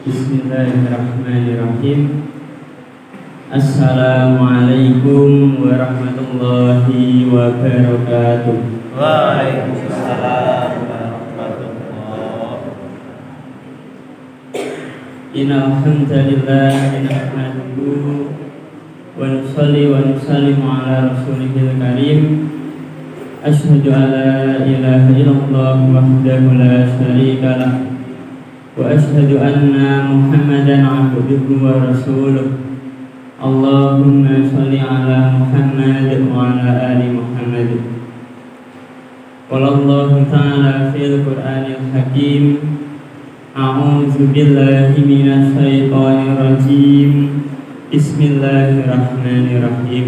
Bismillahirrahmanirrahim. Assalamualaikum warahmatullahi wabarakatuh. Waalaikumsalam warahmatullahi. Innal hamdalillah nahmaduhu wa nusalli wa nusallimu ala rasulihil karim. Asyhadu an la ilaha illallah wahdahu la syarika lah wa asyhadu anna Muhammadan abduhu wa rasuluh. Allahumma sholli ala Muhammad wa ala ali Muhammad. Qala Allah ta'ala fil Qur'anil Hakim. A'udzu billahi minasy syaithanir rajim. Bismillahirrahmanirrahim.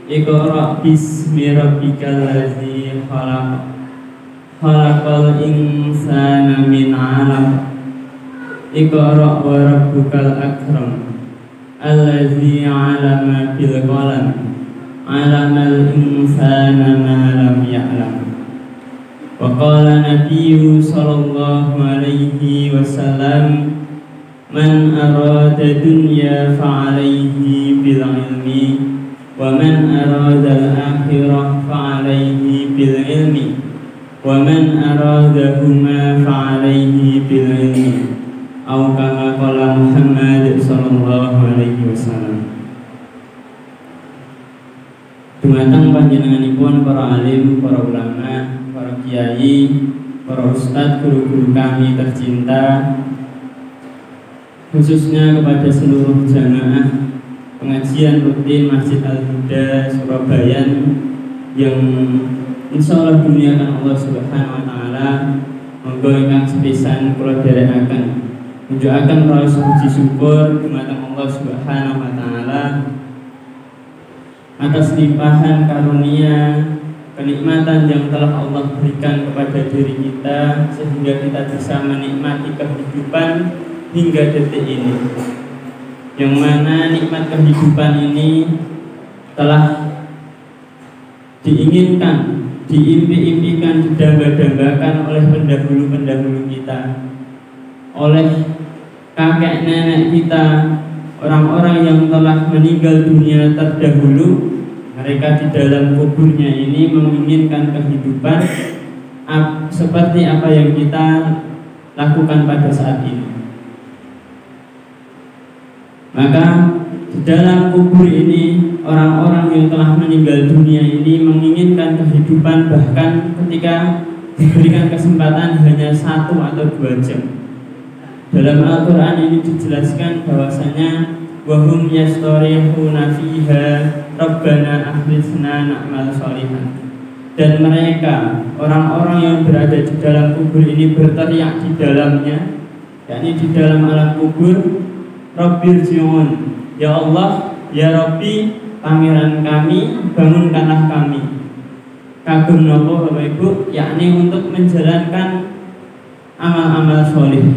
Iqra bismi rabbikal ladzi khalaq. Khalaqal insana min 'alaq. Iqra wa rabbukal akram. Allazi 'allama bil qalam. 'Allamal insana ma lam ya'lam. Wa qala nabiyyu sallallahu alaihi wasallam, man arada dunya fa alaihi bil ilmi wa man arada al akhirah fa alaihi bil ilmi wa man aradahuma fa alaihi bil ilmi. Au kama qala Muhammad sallallahu alaihi wasallam. Dumateng panjenenganipun para alim, para ulama, para kiai, para ustadz, guru-guru kami tercinta, khususnya kepada seluruh jamaah pengajian rutin Masjid Al-Huda Surabaya yang insya Allah dimuliakan Allah Subhanahu wa Ta'ala. Monggo ingkang sepisan kula dherekaken menunjukkan rasa puji syukur dumateng Allah Subhanahu wa Ta'ala atas limpahan karunia kenikmatan yang telah Allah berikan kepada diri kita sehingga kita bisa menikmati kehidupan hingga detik ini, yang mana nikmat kehidupan ini telah diinginkan, diimpi-impikan, didamba-dambakan oleh pendahulu-pendahulu kita, oleh kakek nenek kita, orang-orang yang telah meninggal dunia terdahulu. Mereka di dalam kuburnya ini menginginkan kehidupan seperti apa yang kita lakukan pada saat ini. Maka di dalam kubur ini orang-orang yang telah meninggal dunia ini menginginkan kehidupan, bahkan ketika diberikan kesempatan hanya 1 atau 2 jam. Dalam Al-Quran ini dijelaskan bahwasanya wahum yastarihuna fiha rabbana akhrijna na'mal sholihan. Dan mereka, orang-orang yang berada di dalam kubur ini berteriak di dalamnya, yakni di dalam alam kubur, Rabbirji'un, ya Allah, ya Rabbi, pangeran kami, bangunkanlah kami. Kagum nopo Bapak Ibu, yakni untuk menjalankan amal-amal sholih.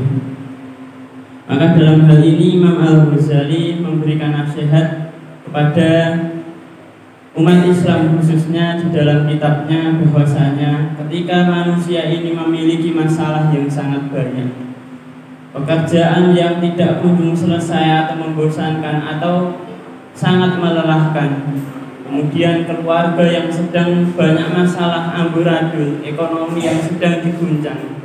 Maka dalam hal ini Imam Al-Ghazali memberikan nasihat kepada umat Islam khususnya di dalam kitabnya bahwasanya ketika manusia ini memiliki masalah yang sangat banyak, pekerjaan yang tidak kunjung selesai atau membosankan atau sangat melelahkan, kemudian keluarga yang sedang banyak masalah amburadul, ekonomi yang sedang diguncang,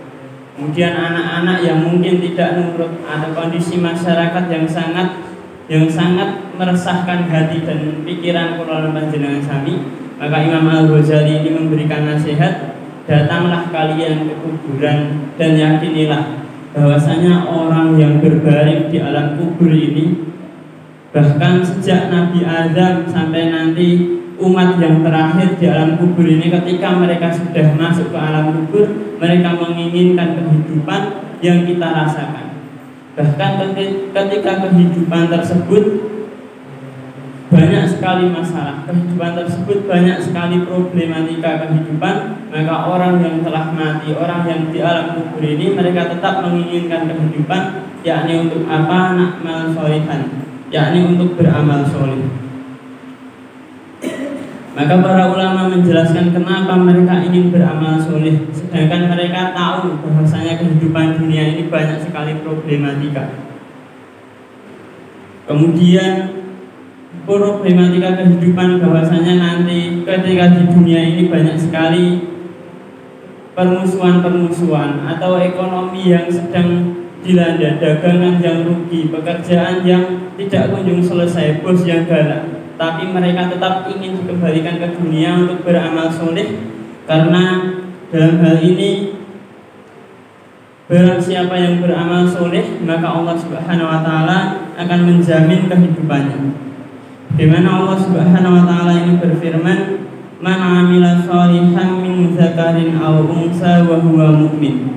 kemudian anak-anak yang mungkin tidak nurut, atau kondisi masyarakat yang sangat meresahkan hati dan pikiran kula panjenengan sami, maka Imam Al-Ghazali ini memberikan nasihat, datanglah kalian ke kuburan dan yakinilah bahwasanya orang yang berbaring di alam kubur ini, bahkan sejak Nabi Adam sampai nanti umat yang terakhir di alam kubur ini, ketika mereka sudah masuk ke alam kubur, mereka menginginkan kehidupan yang kita rasakan. Bahkan ketika kehidupan tersebut banyak sekali masalah, kehidupan tersebut banyak sekali problematika kehidupan, maka orang yang telah mati, orang yang di alam kubur ini, mereka tetap menginginkan kehidupan, yakni untuk apa? Na'mal sholihan, yakni untuk beramal sholih. Maka para ulama menjelaskan kenapa mereka ingin beramal soleh, sedangkan mereka tahu bahwasanya kehidupan dunia ini banyak sekali problematika. Kemudian problematika kehidupan bahwasanya nanti ketika di dunia ini banyak sekali permusuhan-permusuhan atau ekonomi yang sedang dilanda, dagangan yang rugi, pekerjaan yang tidak kunjung selesai, bos yang galak, tapi mereka tetap ingin dikembalikan ke dunia untuk beramal soleh, karena dalam hal ini barang siapa yang beramal soleh maka Allah Subhanahu wa Ta'ala akan menjamin kehidupannya. Di mana Allah Subhanahu wa Ta'ala ini berfirman, "Man 'amila shalihan min dzakarin aw unsa wa huwa mu'min,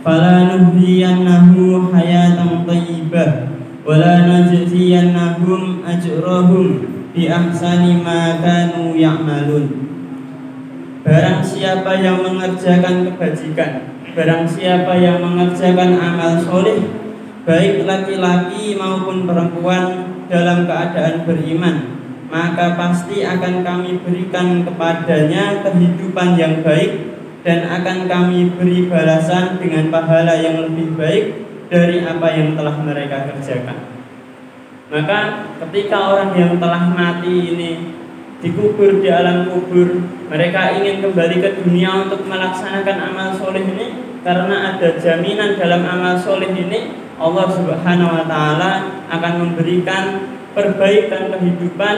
falanuhyiyannahu hayatan thayyibah wa la najziyannahum ajrahum bi ahsani ma kanu ya'malun." Barang siapa yang mengerjakan kebajikan, barang siapa yang mengerjakan amal soleh, baik laki-laki maupun perempuan dalam keadaan beriman, maka pasti akan kami berikan kepadanya kehidupan yang baik dan akan kami beri balasan dengan pahala yang lebih baik dari apa yang telah mereka kerjakan. Maka ketika orang yang telah mati ini dikubur di alam kubur, mereka ingin kembali ke dunia untuk melaksanakan amal soleh ini, karena ada jaminan dalam amal soleh ini Allah Subhanahu wa Ta'ala akan memberikan perbaikan kehidupan,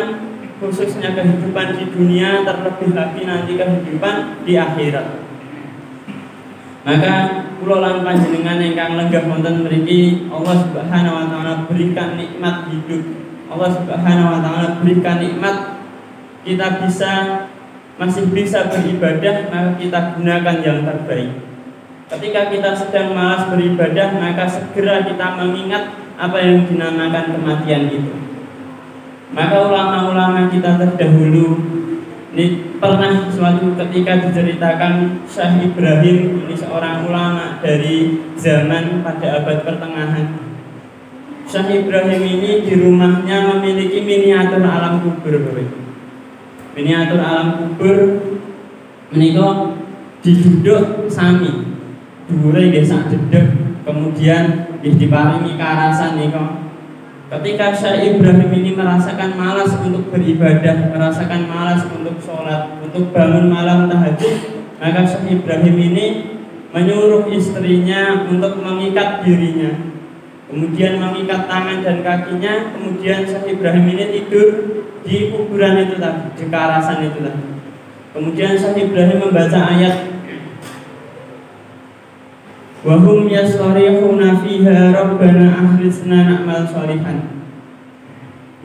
khususnya kehidupan di dunia, terlebih lagi nanti kehidupan di akhirat. Maka kula lan panjenengan ingkang lenggah wonten mriki, Allah Subhanahu wa Ta'ala berikan nikmat hidup, Allah Subhanahu wa Ta'ala berikan nikmat kita masih bisa beribadah, maka kita gunakan yang terbaik. Ketika kita sedang malas beribadah, maka segera kita mengingat apa yang dinamakan kematian itu. Maka ulama-ulama kita terdahulu ini pernah suatu ketika diceritakan Syekh Ibrahim, ini seorang ulama dari zaman pada abad pertengahan. Syekh Ibrahim ini di rumahnya memiliki miniatur alam kubur. Miniatur alam kubur menika diduduk sami, dhuwure nggih sak dedeg, kemudian diparingi karasan nika. Ketika Syekh Ibrahim ini merasakan malas untuk beribadah, merasakan malas untuk sholat, untuk bangun malam tahajud, maka Syekh Ibrahim ini menyuruh istrinya untuk mengikat dirinya, kemudian mengikat tangan dan kakinya, kemudian Syekh Ibrahim ini tidur di kuburan itu tadi, di karasan itu tadi. Kemudian Syekh Ibrahim membaca ayat, wa hum yastarihuna fiha rabbana ahrisna na'mal sholihan.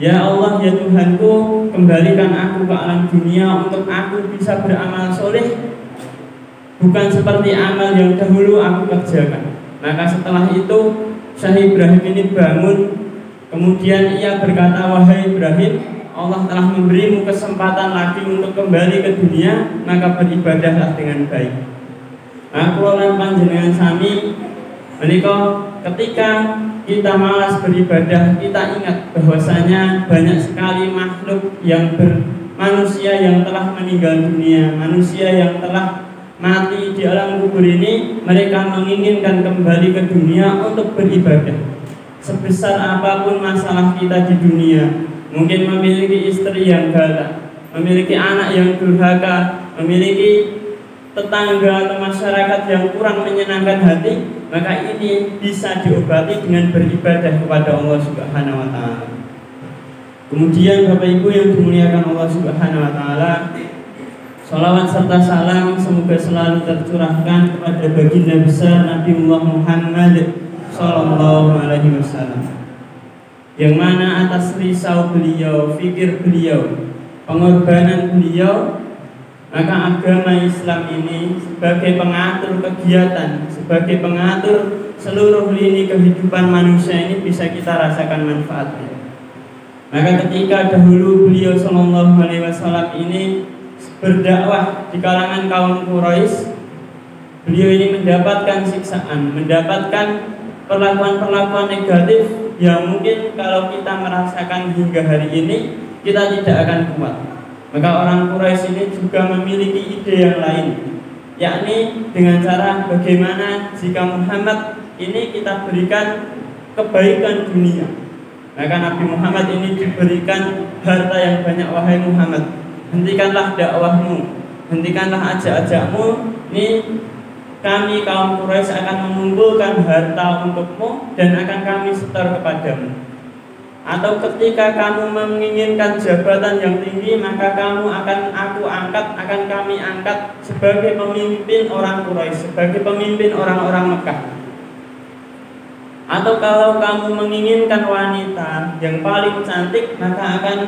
Ya Allah, ya Tuhanku, kembalikan aku ke alam dunia untuk aku bisa beramal soleh, bukan seperti amal yang dahulu aku kerjakan. Maka setelah itu Syekh Ibrahim ini bangun, kemudian ia berkata, wahai Ibrahim, Allah telah memberimu kesempatan lagi untuk kembali ke dunia, maka beribadahlah dengan baik. Aku lan panjenengan sami menika ketika kita malas beribadah, kita ingat bahwasanya banyak sekali makhluk yang manusia yang telah meninggal dunia, manusia yang telah mati di alam kubur ini, mereka menginginkan kembali ke dunia untuk beribadah. Sebesar apapun masalah kita di dunia, mungkin memiliki istri yang galak, memiliki anak yang durhaka, memiliki tetangga atau masyarakat yang kurang menyenangkan hati, maka ini bisa diobati dengan beribadah kepada Allah Subhanahu wa Ta'ala. Kemudian Bapak Ibu yang dimuliakan Allah Subhanahu wa Ta'ala, salawat serta salam semoga selalu tercurahkan kepada baginda besar Nabi Muhammad Sallallahu Alaihi Wasallam, yang mana atas risau beliau, fikir beliau, pengorbanan beliau, maka agama Islam ini sebagai pengatur kegiatan, sebagai pengatur seluruh lini kehidupan manusia ini bisa kita rasakan manfaatnya. Maka ketika dahulu beliau Sallallahu Alaihi Wasallam ini berdakwah di kalangan kaum Quraisy, beliau ini mendapatkan siksaan, mendapatkan perlakuan-perlakuan negatif yang mungkin kalau kita merasakan hingga hari ini kita tidak akan kuat. Maka orang Quraisy ini juga memiliki ide yang lain, yakni dengan cara bagaimana jika Muhammad ini kita berikan kebaikan dunia. Maka Nabi Muhammad ini diberikan harta yang banyak. Wahai Muhammad, hentikanlah dakwahmu, hentikanlah ajak-ajakmu. Ini kami kaum Quraisy akan mengumpulkan harta untukmu dan akan kami setor kepadamu. Atau ketika kamu menginginkan jabatan yang tinggi, maka kamu akan kami angkat sebagai pemimpin orang Quraisy, sebagai pemimpin orang-orang Mekah. Atau kalau kamu menginginkan wanita yang paling cantik, maka akan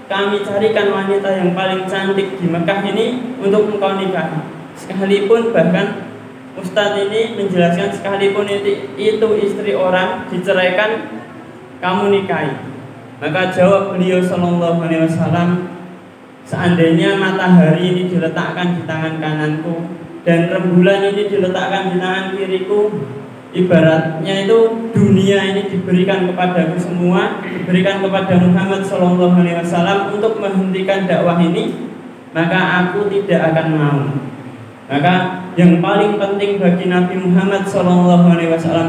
kami carikan wanita yang paling cantik di Mekah ini untuk engkau nikahi. Sekalipun bahkan Ustadz ini menjelaskan sekalipun itu istri orang diceraikan, kamu nikahi. Maka jawab beliau sallallahu alaihi wasallam, seandainya matahari ini diletakkan di tangan kananku dan rembulan ini diletakkan di tangan kiriku, ibaratnya itu dunia ini diberikan kepadaku semua, diberikan kepada Muhammad sallallahu alaihi wasallam untuk menghentikan dakwah ini, maka aku tidak akan mau. Maka yang paling penting bagi Nabi Muhammad SAW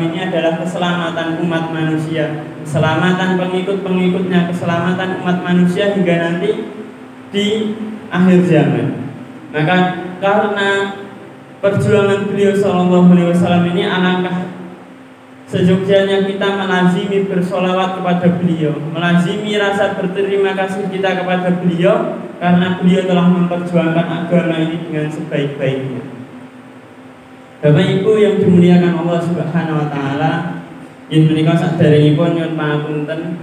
ini adalah keselamatan umat manusia, keselamatan pengikut-pengikutnya, keselamatan umat manusia hingga nanti di akhir zaman. Maka karena perjuangan beliau SAW ini, alangkah seyogyanya kita melazimi bersolawat kepada beliau, melazimi rasa berterima kasih kita kepada beliau, karena beliau telah memperjuangkan agama ini dengan sebaik-baiknya. Bapak Ibu yang dimuliakan Allah Subhanahu wa taala, yen menika saderengipun nyuwun pangapunten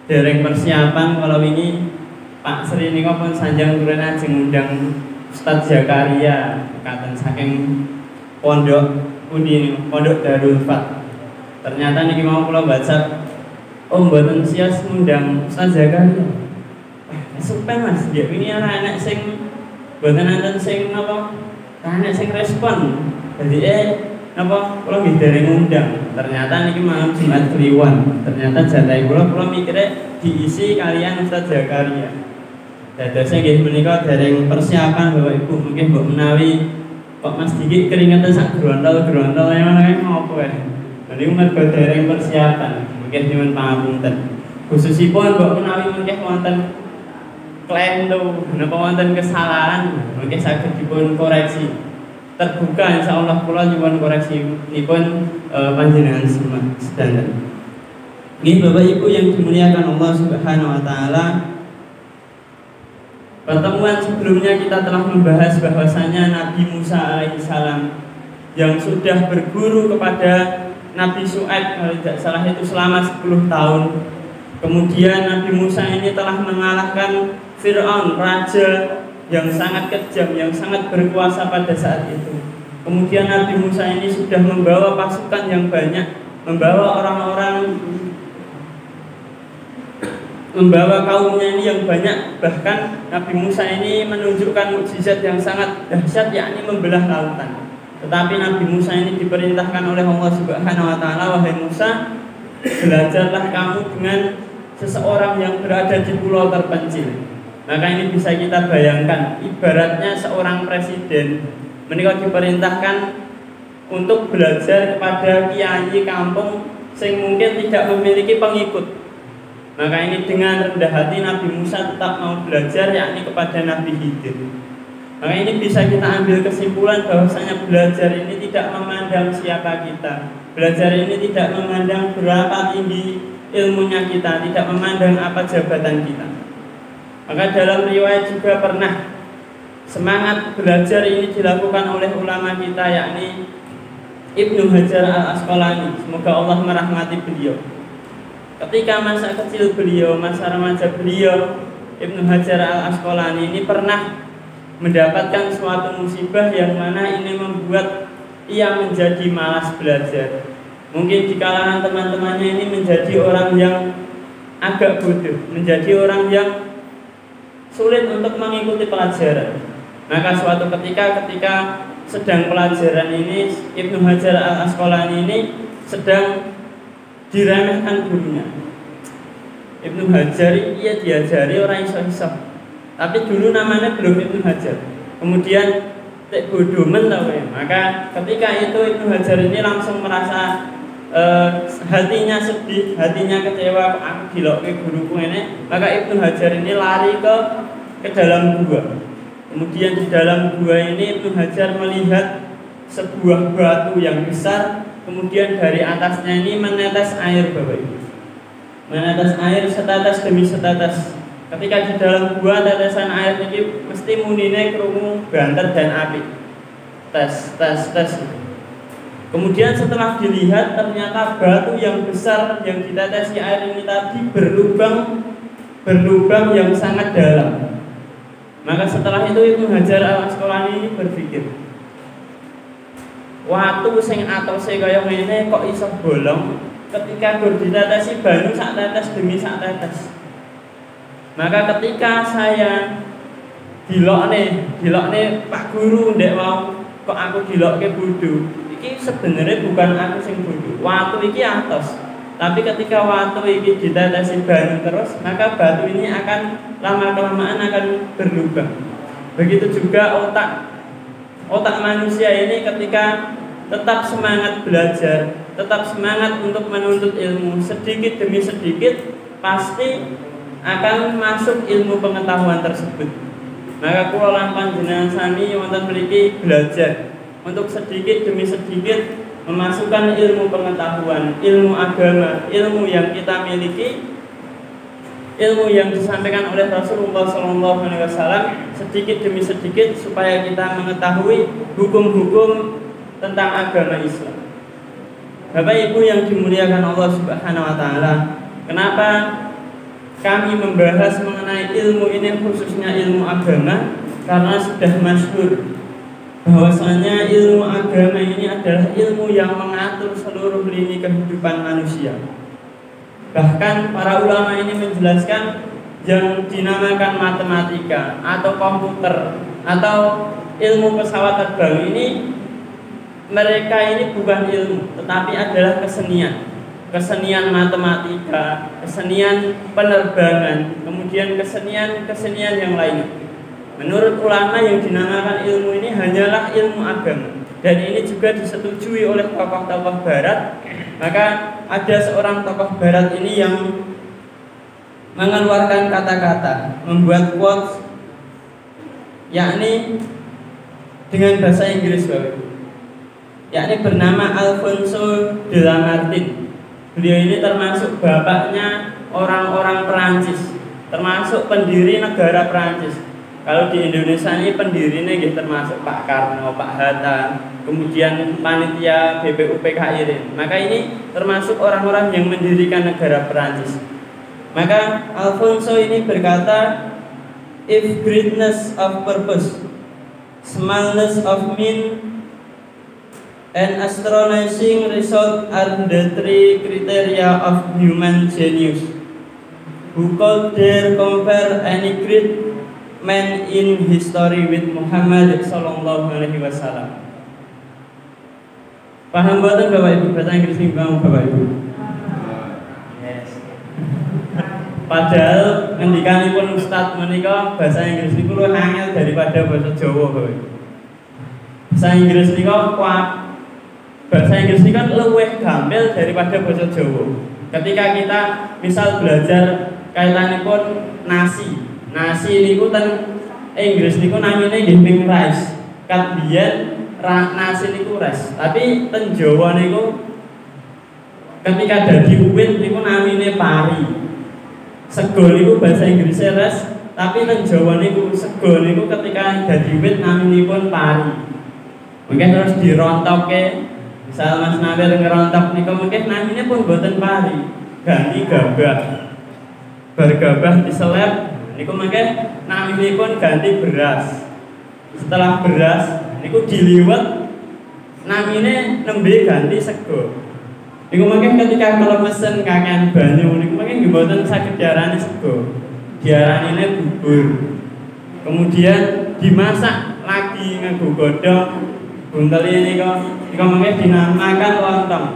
dereng persiapan kalau ini Pak Sri nika pun sanjang turun ajeng ngundang Ustadz Zakaria katen saking pondok pundi pondok Darul Fat. Ternyata niki mau kula baca, oh mboten sias ngundang Ustadz Zakaria. Sumpah Mas, dia ini anak sing mboten nanten sing napa? Anak sing respon. Jadi napa kula nggih dereng ngundang. Ternyata niki malam Jumat Kliwon. Ternyata jatah kula mikire diisi kalian Ustadz Zakaria. Dadosnya nggih menika dereng persiapan Bapak Ibu, mungkin mbok menawi kok Mas Diki keringetan sak grontol yang mana ngopo ya. Jadi mergo dereng persiapan, mungkin nyuwun pangapunten. Khususipun mbok menawi mungkin wonten klendo napa wonten kesalahan, mungkin saged dipun koreksi. Terbuka insyaallah kula nyuwun koreksinipun panjenengan sedanten. Nggih Bapak Ibu yang dimuliakan Allah Subhanahu wa taala, pertemuan sebelumnya kita telah membahas bahwasanya Nabi Musa alaihissalam yang sudah berguru kepada Nabi Syuaib kalau tidak salah itu selama 10 tahun. Kemudian Nabi Musa ini telah mengalahkan Fir'aun, raja yang sangat kejam, yang sangat berkuasa pada saat itu. Kemudian Nabi Musa ini sudah membawa pasukan yang banyak, membawa kaumnya ini yang banyak. Bahkan Nabi Musa ini menunjukkan mukjizat yang sangat dahsyat, yakni membelah lautan. Tetapi Nabi Musa ini diperintahkan oleh Allah Subhanahu wa taala, wahai Musa, belajarlah kamu dengan seseorang yang berada di pulau terpencil. Maka ini bisa kita bayangkan, ibaratnya seorang presiden menika diperintahkan untuk belajar kepada kiai kampung yang mungkin tidak memiliki pengikut. Maka ini dengan rendah hati Nabi Musa tetap mau belajar, yakni kepada Nabi Khidir. Maka ini bisa kita ambil kesimpulan bahwasanya belajar ini tidak memandang siapa kita. Belajar ini tidak memandang berapa tinggi ilmunya kita, tidak memandang apa jabatan kita. Maka dalam riwayat juga pernah semangat belajar ini dilakukan oleh ulama kita, yakni Ibnu Hajar al-Asqalani, semoga Allah merahmati beliau. Ketika masa kecil beliau, masa remaja beliau, Ibnu Hajar al-Asqalani ini pernah mendapatkan suatu musibah yang mana ini membuat ia menjadi malas belajar. Mungkin di kalangan teman-temannya ini menjadi orang yang agak bodoh, menjadi orang yang sulit untuk mengikuti pelajaran. Maka suatu ketika sedang pelajaran ini, Ibnu Hajar al-Asqalani ini sedang diremehkan gurunya. Ibnu Hajar ia diajari orang iso-iso. Tapi dulu namanya belum Ibnu Hajar. Kemudian tek bodomen tau ya. Maka ketika itu Ibnu Hajar ini langsung merasa hatinya sedih, hatinya kecewa, aku dilokke guruku ini. Maka Ibnu Hajar ini lari ke dalam gua. Kemudian di dalam gua ini Ibnu Hajar melihat sebuah batu yang besar. Kemudian dari atasnya ini menetes air, Bapak Ibu. Menetes air setetes demi setetes. Ketika di dalam gua tetesan air ini mesti munine krungu banter dan api. Tes. Kemudian setelah dilihat ternyata batu yang besar yang ditetesi air ini tadi berlubang yang sangat dalam. Maka setelah itu Ibnu Hajar Al-Asqalani ini berpikir, watu sing atose kaya ngene kok iso bolong ketika gur ditetesi banyu sak tetes demi sak tetes. Maka ketika saya dilokne Pak Guru ndek wau kok aku dilokke bodho. Iki sebenarnya bukan aku sing bodho. Watu iki atos. Tapi ketika watu ini ditetesi banyu terus, maka batu ini akan lama-kelamaan akan berlubang. Begitu juga otak manusia ini ketika tetap semangat belajar, tetap semangat untuk menuntut ilmu, sedikit demi sedikit pasti akan masuk ilmu pengetahuan tersebut. Maka kula lan panjenengan sami wonten mriki belajar untuk sedikit demi sedikit memasukkan ilmu pengetahuan, ilmu agama, ilmu yang kita miliki, ilmu yang disampaikan oleh Rasulullah SAW sedikit demi sedikit supaya kita mengetahui hukum-hukum tentang agama Islam. Bapak Ibu yang dimuliakan Allah Subhanahu wa taala, kenapa kami membahas mengenai ilmu ini khususnya ilmu agama? Karena sudah masyhur bahwasanya ilmu agama ini adalah ilmu yang mengatur seluruh lini kehidupan manusia. Bahkan para ulama ini menjelaskan yang dinamakan matematika atau komputer atau ilmu pesawat terbang ini, mereka ini bukan ilmu tetapi adalah kesenian matematika, kesenian penerbangan, kemudian kesenian yang lainnya. Menurut ulama yang dinamakan ilmu ini hanyalah ilmu agama, dan ini juga disetujui oleh tokoh-tokoh barat. Maka ada seorang tokoh barat ini yang mengeluarkan kata-kata, membuat quotes, yakni dengan bahasa Inggris, Bapak, yakni bernama Alfonso de Lamartine. Beliau ini termasuk bapaknya orang-orang Perancis, termasuk pendiri negara Perancis. Kalau di Indonesia ini pendirinya gitu, termasuk Pak Karno, Pak Hatta, kemudian panitia BPUPKI. Maka ini termasuk orang-orang yang mendirikan negara Perancis. Maka Alfonso ini berkata, if greatness of purpose, smallness of mean, and astonishing result are the three criteria of human genius, who could dare compare any great man in history with Muhammad sallallahu alaihi wasallam. Paham boten Bapak Ibu bahasa Inggris niku Bapak Ibu? Yes. Padahal ngendikanipun Ustaz menika bahasa Inggris niku luwih angel daripada bahasa Jawa, Bapak Ibu. Bahasa Inggris niku kan luwih gampil daripada bahasa Jawa. Ketika kita misal belajar kaitanipun nasi niku ten Inggris niku namine nggih rice. Kat biyen nasi niku rice. Tapi ten Jawa niku ketika dadi uwit niku namine pari. Sego niku bahasa Inggris rice, tapi ten Jawa niku sego niku ketika dadi uwit naminipun pari. Mungkin terus dirontokke. Misal Mas Nawir ngerontok niku mungkin namine pun boten pari, ganti gabah. Bergabah diseleb niku mangke naminipun ganti beras. Setelah beras niku diliwet namine nembe ganti sego. Niku mangke ketika kelemesen kakean banyu niku mangke nggih mboten saged diarani sego. Diaranine bubur. Kemudian dimasak lagi nganggo godhong. Buntel ini niku mangke dinamakan lontong.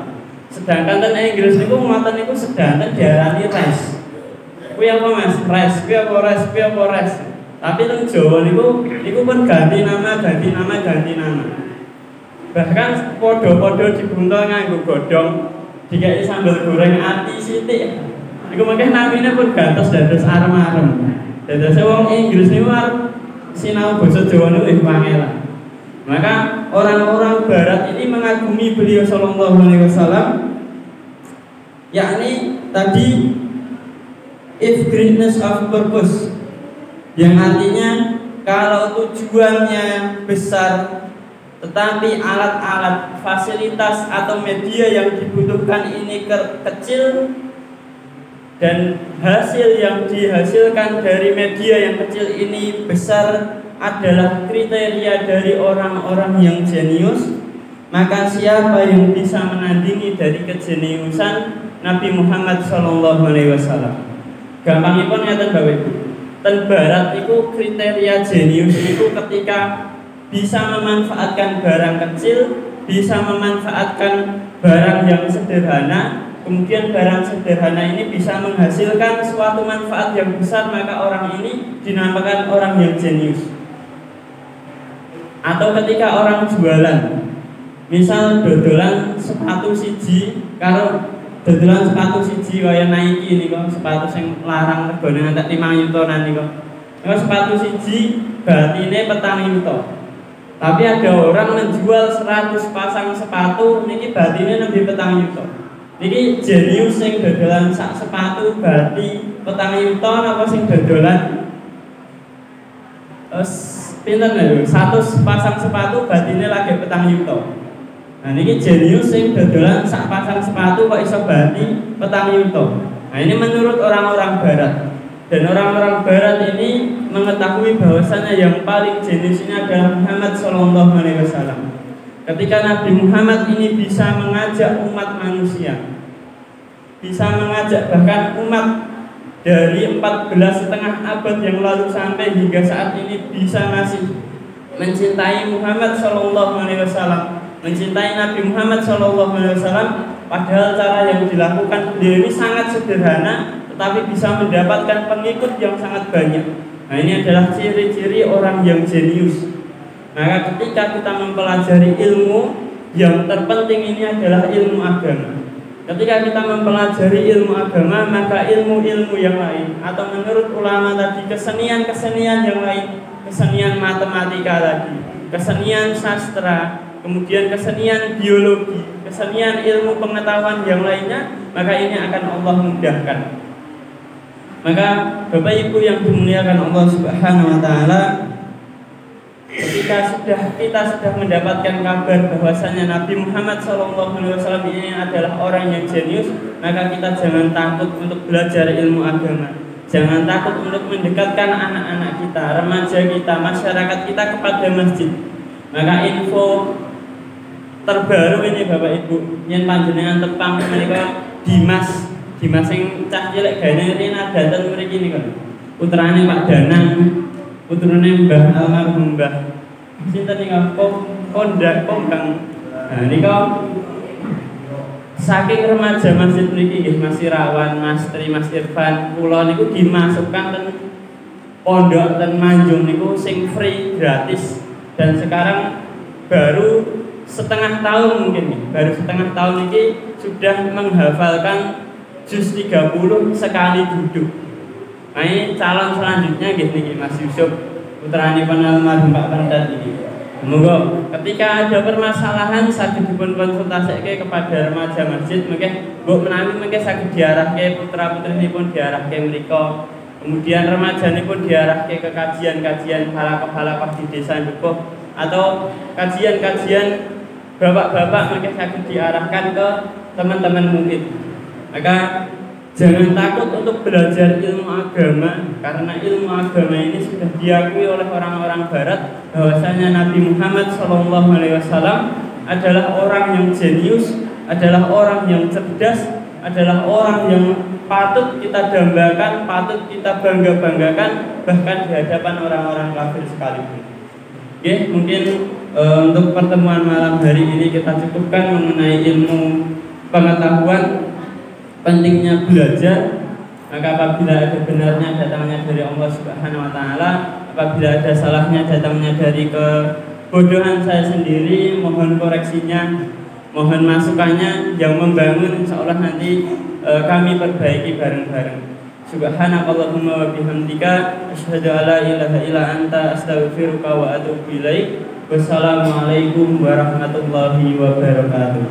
Sedangkan ten Inggris niku ngoten niku sedanten diarani rice. Kuwi apa Mas? Rice, kuwi apa rice? Tapi teng Jawa niku pun ganti nama. Bahkan podo-podo dibuntel nganggo godhong, dikai sambal goreng ati sithik. Niku mungkin namine pun gantos dados arem-arem. Dados wong Inggris niku arep sinau basa Jawa niku pangeran. Maka orang-orang barat ini mengagumi beliau sallallahu alaihi wasallam, yakni tadi if greatness of purpose, yang artinya kalau tujuannya besar tetapi alat-alat, fasilitas atau media yang dibutuhkan ini kecil dan hasil yang dihasilkan dari media yang kecil ini besar adalah kriteria dari orang-orang yang jenius, maka siapa yang bisa menandingi dari kejeniusan Nabi Muhammad SAW? Gampangipun ngeten Bapak Ibu. Ten barat itu kriteria jenius itu ketika bisa memanfaatkan barang kecil, bisa memanfaatkan barang yang sederhana, kemudian barang sederhana ini bisa menghasilkan suatu manfaat yang besar, maka orang ini dinamakan orang yang jenius. Atau ketika orang jualan, misal dodolan sepatu siji karo dodolan sepatu siji kaya Nike niku, sepatu sing larang regane nganti 5 yuta niku. Niku sepatu siji batine 4 yuta. Tapi ada orang menjual 100 pasang sepatu niki batine nembe 4 yuta. Niki jenius sing dodolan sak sepatu bati 4 yuta napa sing dodolan pinten lho, 100 pasang sepatu batine lagi 4 yuta. Nah niki jenius sing dodolan sak pasang sepatu kok iso bati 4 yuta. Nah ini menurut orang-orang barat. Dan orang-orang barat ini mengetahui bahwasannya yang paling jenius ini adalah Muhammad SAW. Ketika Nabi Muhammad ini bisa mengajak umat manusia, bisa mengajak bahkan umat dari 14,5 abad yang lalu sampai hingga saat ini bisa masih mencintai Muhammad SAW, mencintai Nabi Muhammad SAW, padahal cara yang dilakukan beliau ini sangat sederhana, tetapi bisa mendapatkan pengikut yang sangat banyak. Nah ini adalah ciri-ciri orang yang jenius. Maka ketika kita mempelajari ilmu, yang terpenting ini adalah ilmu agama. Ketika kita mempelajari ilmu agama, maka ilmu-ilmu yang lain, atau menurut ulama tadi kesenian-kesenian yang lain, kesenian matematika tadi, kesenian sastra, kemudian kesenian biologi, kesenian ilmu pengetahuan yang lainnya, maka ini akan Allah mudahkan. Maka Bapak Ibu yang dimuliakan Allah Subhanahu wa taala, ketika kita sudah mendapatkan kabar bahwasanya Nabi Muhammad SAW ini adalah orang yang jenius, maka kita jangan takut untuk belajar ilmu agama. Jangan takut untuk mendekatkan anak-anak kita, remaja kita, masyarakat kita kepada masjid. Maka info terbaru ini Bapak Ibu, yang panjenengan tepang mereka Dimas sing cah cilik gane rene dateng mriki niku. Putrane Pak Danang, putrane Mbah almarhum Mbah sinten niku Kondak Kombang. Nah niku saking remaja masjid mriki nggih Mas Irawan, Mas Tri, Mas Irfan, kula niku dimasukkan ten pondok ten Manjung niku sing free gratis, dan sekarang baru setengah tahun mungkin nih, baru setengah tahun ini sudah menghafalkan juz 30 sekali duduk. Nah ini calon selanjutnya gitu nih Mas Yusuf, putrane almarhum Pak Pendat ini. Semoga ketika ada permasalahan saged dipun konsultasike kepada remaja masjid, mungkin mbok menawi mungkin saged diarahke putra-putrinipun diarahke mriku. Kemudian remajanipun diarahke ke kajian-kajian halaqah-halaqah di desa Dukuh, atau kajian-kajian bapak-bapak mungkin saged diarahkan ke teman-teman murid. Maka jangan takut untuk belajar ilmu agama, karena ilmu agama ini sudah diakui oleh orang-orang barat bahwasanya Nabi Muhammad SAW adalah orang yang jenius, adalah orang yang cerdas, adalah orang yang patut kita dambakan, patut kita bangga-banggakan bahkan di hadapan orang-orang kafir sekalipun. Oke, mungkin untuk pertemuan malam hari ini kita cukupkan mengenai ilmu pengetahuan, pentingnya belajar. Maka apabila ada benarnya datangnya dari Allah Subhanahu wa taala, Apabila ada salahnya datangnya dari kebodohan saya sendiri, mohon koreksinya, mohon masukannya yang membangun, insyaallah nanti kami perbaiki bareng-bareng. Subhanakallahumma wa bihamdika asyhadu an la ilaha illa anta astaghfiruka wa atubu ilaik. Wassalamualaikum warahmatullahi wabarakatuh.